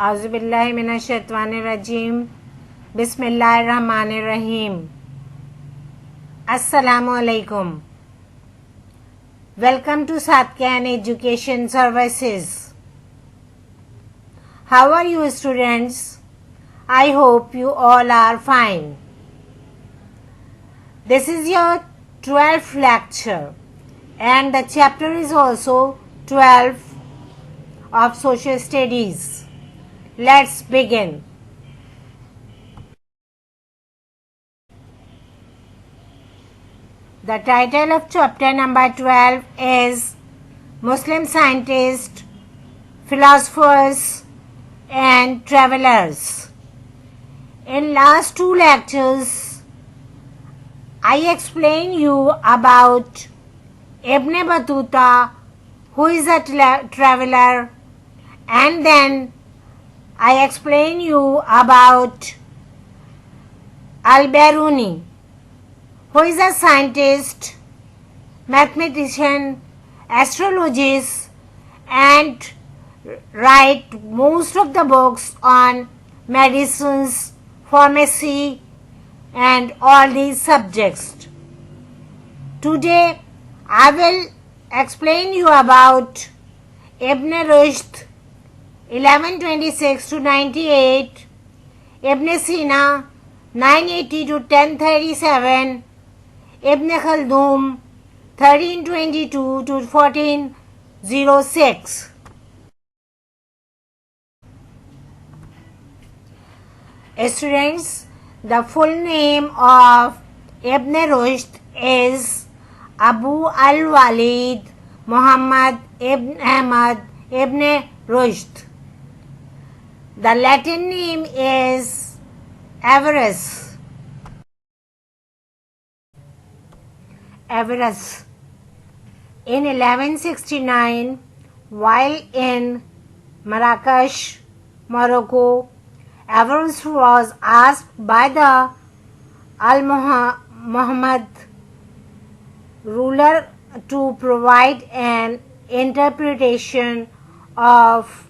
Auzubillahi minash shaitanir rajim. Bismillahir Rahmanir Rahim. Assalamu alaikum. Welcome to Satyan Education Services. How are you, students? I hope you all are fine. This is your 12th lecture and the chapter is also 12 of Social Studies. Let's begin. The title of chapter number 12 is Muslim Scientists, Philosophers and Travelers. In last two lectures, I explained you about Ibn Battuta, who is a traveler, and then I explained you about Al-Biruni, who is a scientist, mathematician, astrologist, and write most of the books on medicines, pharmacy, and all these subjects. Today, I will explain you about Ibn Rushd 1126 to 98, Ibn Sina 980 to 1037, Ibn Khaldun 1322 to 1406. Students, the full name of Ibn Rushd is Abu al-Walid Muhammad ibn Ahmad ibn Rushd. The Latin name is Averroes. Averroes. In 1169, while in Marrakech, Morocco, Averroes was asked by the Al-Muhammad ruler to provide an interpretation of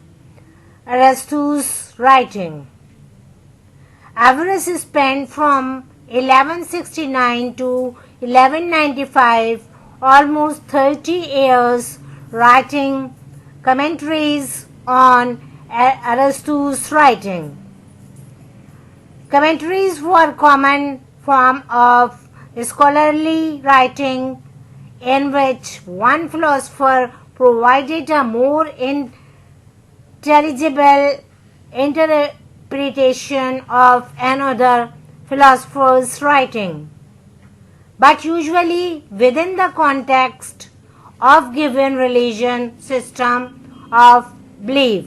Aristotle's writing. Averroes spent from 1169 to 1195 almost 30 years writing commentaries on Aristotle's writing. Commentaries were common form of scholarly writing in which one philosopher provided a more intelligible interpretation of another philosopher's writing, but usually within the context of given religion system of belief.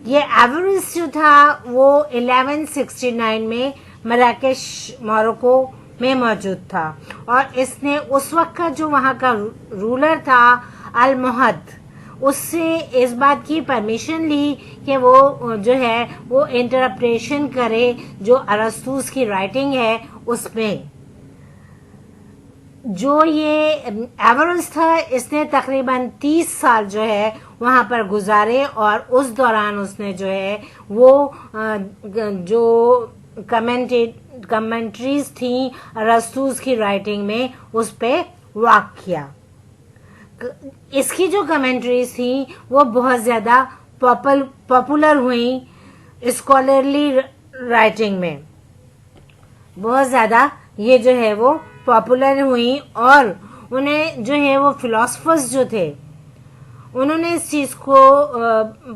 ये average जो था वो 1169 में Marrakesh Morocco में मौजूद था और इसने उस वक्त का जो वहाँ का रूलर था अल मुहद, उससे इस बात की परमिशन ली कि वो जो है वो इंटरप्रिटेशन करे जो अरस्तूस की राइटिंग है उसमें. जो ये एवरेज था इसने तकरीबन 30 साल जो है वहाँ पर गुजारे और उस दौरान उसने जो है वो जो कमेंट्रीज थी अरस्तूस की राइटिंग में उस पे वर्क किया. इसकी जो कमेंट्रीज थी वो बहुत ज़्यादा पॉपुलर हुई स्कॉलरली राइटिंग में, बहुत ज़्यादा ये जो है वो पॉपुलर हुई और उन्हें जो है वो फिलोसफर्स जो थे उन्होंने इस चीज़ को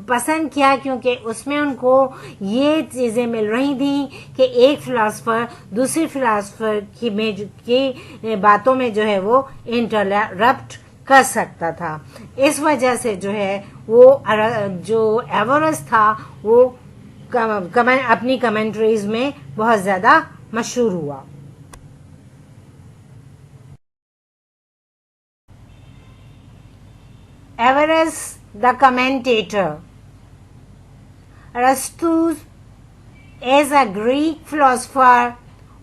पसंद किया क्योंकि उसमें उनको ये चीज़ें मिल रही थी कि एक फिलोसफर दूसरी फिलोसफर की बातों में जो है वो इंटरप्ट कर सकता था. इस वजह से जो है वो जो एवरेज था वो अपनी कमेंट्रीज में बहुत ज़्यादा मशहूर हुआ. Averroes the commentator. Aristotles is a Greek philosopher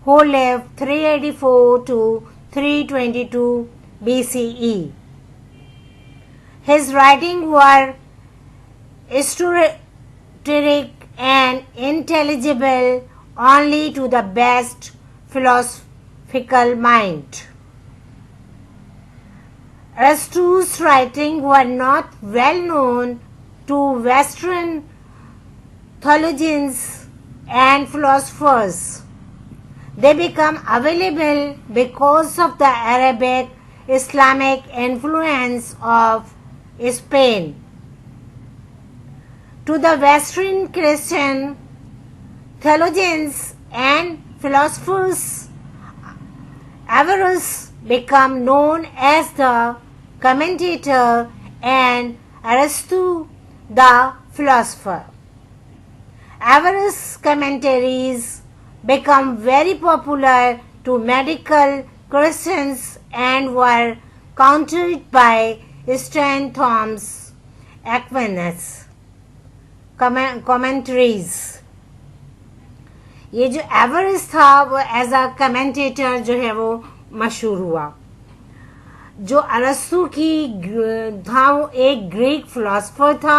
who lived 384 to 322 BCE. His writings were esoteric and intelligible only to the best philosophical mind. Aristotle's writings were not well known to Western theologians and philosophers. They become available because of the Arabic Islamic influence of Spain. To the Western Christian theologians and philosophers, Averroes became known as the commentator and Aristotle the philosopher. Averroes' commentaries became very popular to medical Christians and were countered by St. Thomas Aquinas. commentaries. ये जो average था वो as a commentator जो है वो मशहूर हुआ. जो अरस्तु की था वो एक ग्रीक फिलोसोफर था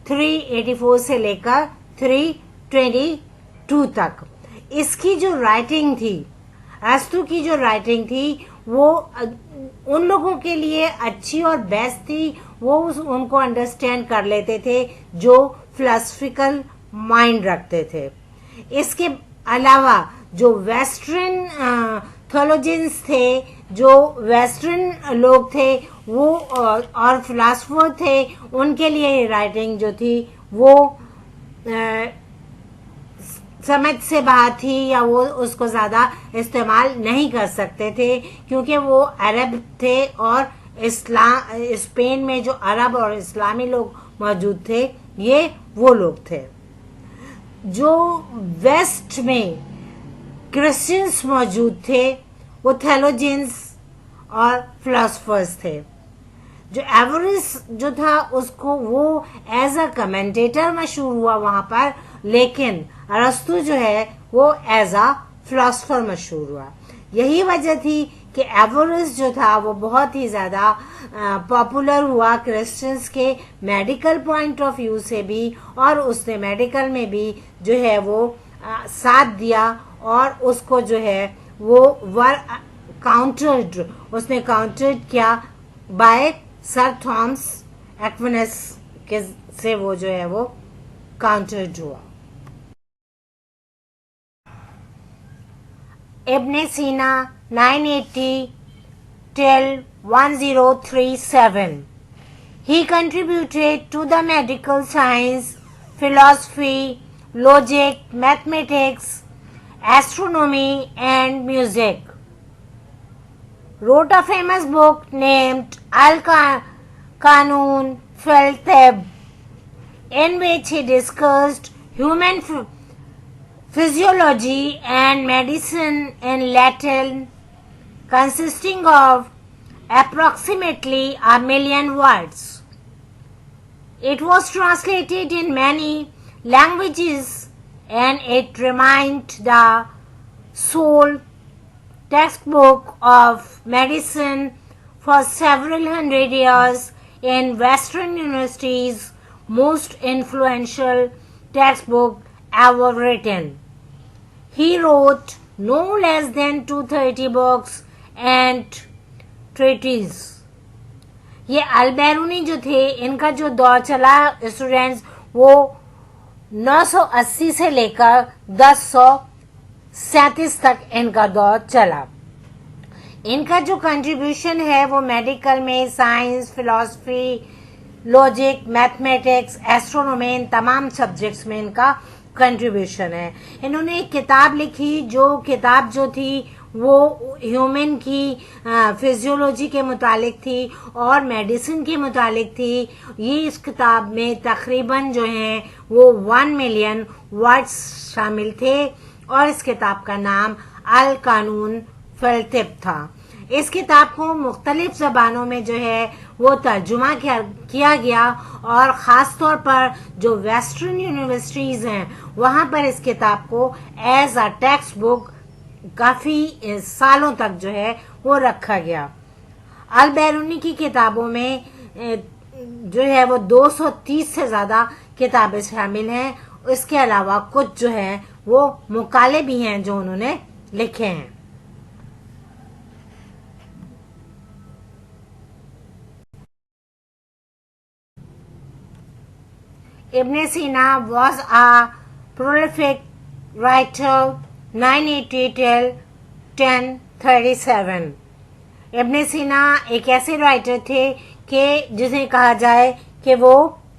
384 से लेकर 322 तक. इसकी जो राइटिंग थी, अरस्तु की जो राइटिंग थी वो उन लोगों के लिए अच्छी और बेस्ट थी. वो उनको अंडरस्टैंड कर लेते थे जो फिलोसफिकल माइंड रखते थे. इसके अलावा जो वेस्टर्न थियोलॉजियंस थे, जो वेस्टर्न लोग थे वो और फिलोसोफर थे, उनके लिए राइटिंग जो थी वो समझ से बाहर थी या वो उसको ज़्यादा इस्तेमाल नहीं कर सकते थे क्योंकि वो अरब थे और स्पेन में जो अरब और इस्लामी लोग मौजूद थे ये वो लोग थे. जो वेस्ट में क्रिश्चियंस मौजूद थे वो थियोलॉजियंस और फिलोसोफर्स थे. जो एवरेज जो था उसको वो एज अ कमेंटेटर मशहूर हुआ वहां पर, लेकिन अरस्तु जो है वो एज अ फिलोसोफर मशहूर हुआ. यही वजह थी कि एवरेज जो था वो बहुत ही ज़्यादा पॉपुलर हुआ क्रिश्चियंस के मेडिकल पॉइंट ऑफ व्यू से भी, और उसने मेडिकल में भी जो है वो साथ दिया और उसको जो है वो उसने काउंटर्ड किया बाय सर थॉमस एक्विनस के से वो जो है वो काउंटर्ड हुआ. इब्न सीना 980 till 1037. He contributed to the medical science, philosophy, logic, mathematics, astronomy and music. Wrote a famous book named Al-Qanun fil Tibb, in which he discussed human physiology and medicine in Latin, consisting of approximately 1,000,000 words. It was translated in many languages and it remained the sole textbook of medicine for several hundred years in Western universities, most influential textbook ever written. He wrote no less than 230 books and treatises. ये अल-बैरूनी जो थे इनका जो दौर चला students वो 980 से लेकर 1037 तक इनका दौर चला. इनका जो कंट्रीब्यूशन है वो मेडिकल में, science, philosophy, logic, mathematics, astronomy, इन तमाम सब्जेक्ट्स में इनका कंट्रीब्यूशन है. इन्होंने एक किताब लिखी, जो किताब जो थी वो ह्यूमन की फिजियोलॉजी के मुतालिक थी और मेडिसिन के मुतालिक थी. ये इस किताब में तकरीबन जो हैं वो 1,000,000 वर्ड्स शामिल थे और इस किताब का नाम अल कानून फिल तिब था. इस किताब को मुख्तलिफ ज़बानों में जो है वो तर्जुमा किया गया और ख़ास तौर पर जो वेस्टर्न यूनिवर्सिटीज़ हैं वहाँ पर इस किताब को एज अ टेक्स्ट बुक काफ़ी सालों तक जो है वो रखा गया. अल-बैरूनी की किताबों में जो है वो 230 से ज़्यादा کتابیں شامل ہیں. اس کے علاوہ کچھ جو ہے وہ مقالے بھی ہیں جو انہوں نے لکھے ہیں. Ibn Sina was a prolific writer 980 till 1037. ابن سینا ایک ایسے رائٹر تھے کہ جسے کہا جائے کہ وہ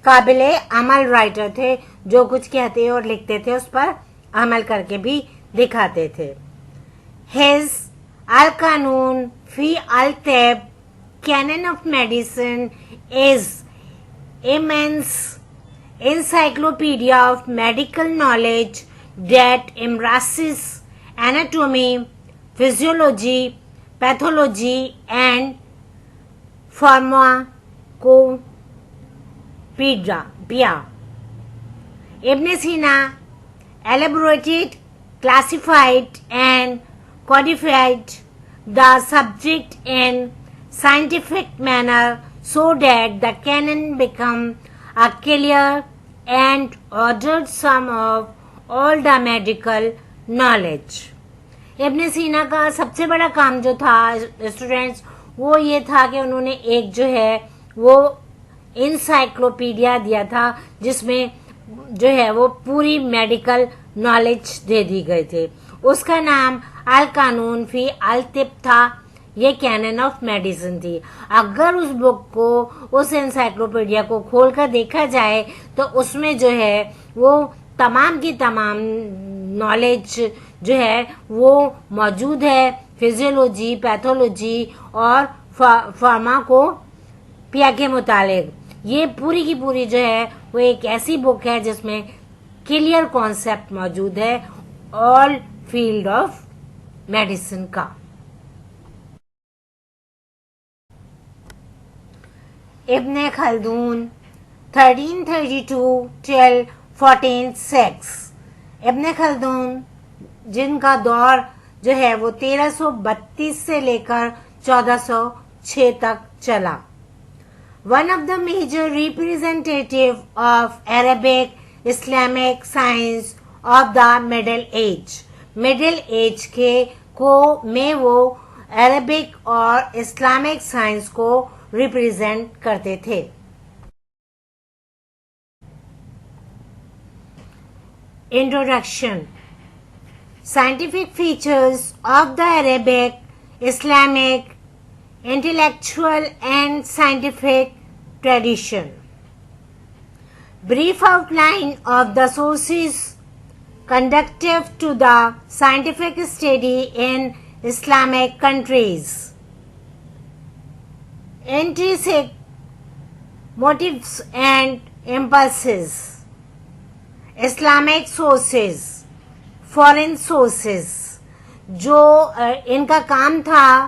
قابل عمل رائٹر تھے, جو کچھ کہتے اور لکھتے تھے اس پر عمل کر کے بھی دکھاتے تھے. His القانون فی الطب canon of medicine is immense encyclopedia of medical knowledge that embraces anatomy, physiology, pathology and pharmacopoeia. Ibn Sina elaborated, classified and codified the subject in scientific manner so that the canon became a clear and ordered sum of all the medical knowledge. ابن سینا کا سب سے بڑا کام جو تھا students وہ یہ تھا کہ انہوں نے ایک جو ہے وہ انسائکلوپیڈیا دیا تھا جس میں جو ہے وہ پوری میڈیکل نالج دے دی گئے تھے. اس کا نام القانون فی الطب تھا. یہ کینن آف میڈیسن تھی. اگر اس بک کو اس انسائکلوپیڈیا کو کھول کر دیکھا جائے تو اس میں جو ہے وہ تمام کی تمام نالج جو ہے وہ موجود ہے. فزیولوجی, پیتھولوجی اور فارماکوپیا کے متعلق. یہ پوری کی پوری جو ہے وہ ایک ایسی بک ہے جس میں کلیئر کانسیپٹ موجود ہے آل فیلڈ آف میڈیسن کا. ابن خلدون 1332 till 1406. ابن خلدون جن کا دور جو ہے وہ 1332 سے لے کر 1406 تک چلا. One of the major representative of Arabic Islamic science of the Middle Age. Middle Age کے کو میں وہ عربک اور اسلامک سائنس کو ریپریزینٹ کرتے تھے. Introduction. Scientific features of the Arabic, Islamic, intellectual and scientific tradition. Brief outline of the sources conducive to the scientific study in Islamic countries. Intrinsic motives and impulses. Islamic sources, foreign sources. جو ان کا کام تھا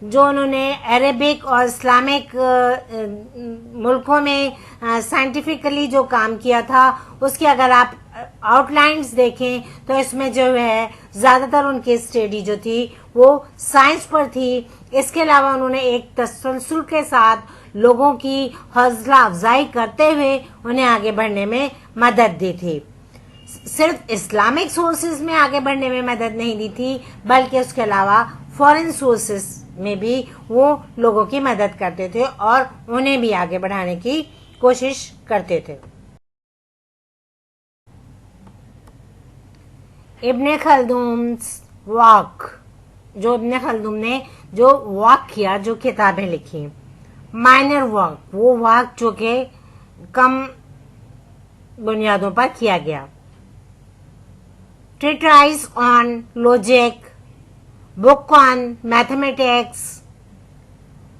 جو انہوں نے Arabic اور Islamic ملکوں میں scientifically جو کام کیا تھا اس کی اگر آپ آؤٹ لائنز دیکھیں تو اس میں جو ہے زیادہ تر ان کی اسٹڈی جو تھی وہ سائنس پر تھی. اس کے علاوہ انہوں نے ایک تسلسل کے ساتھ لوگوں کی حوصلہ افزائی کرتے ہوئے انہیں آگے بڑھنے میں مدد دی تھی. صرف اسلامک سورسز میں آگے بڑھنے میں مدد نہیں دی تھی بلکہ اس کے علاوہ فورن سورسز میں بھی وہ لوگوں کی مدد کرتے تھے اور انہیں بھی آگے بڑھانے کی کوشش کرتے تھے. ابن خلدون واک جو ابن خلدون نے جو واک کیا, جو کتابیں لکھی, مائنر واک, وہ واک جو کہ کم بنیادوں پر کیا گیا. Treatise on logic, book on mathematics,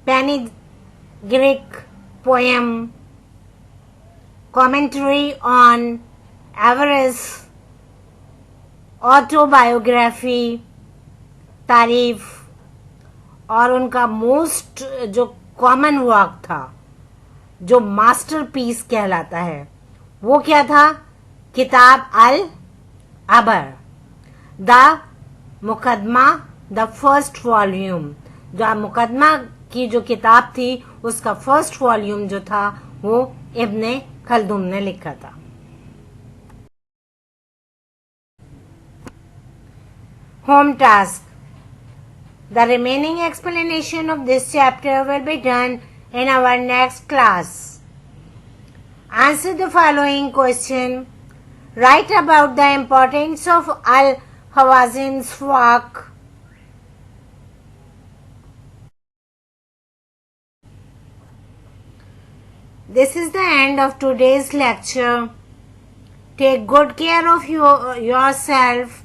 panegyric poem, commentary on Averroes, autobiography, تعریف, اور ان کا موسٹ جو کامن ورک تھا جو ماسٹر پیس کہلاتا ہے وہ کیا تھا؟ کتاب العبر, دا مقدمہ, دا فرسٹ والیوم. جو مقدمہ کی جو کتاب تھی اس کا فرسٹ والیوم جو تھا وہ ابن خلدون نے لکھا تھا. home task. The remaining explanation of this chapter will be done in our next class. Answer the following question. Write about the importance of Al-Hawazin's work. This is the end of today's lecture. Take good care of yourself.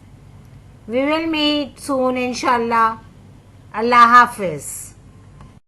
We will meet soon, inshallah. Allah Hafiz.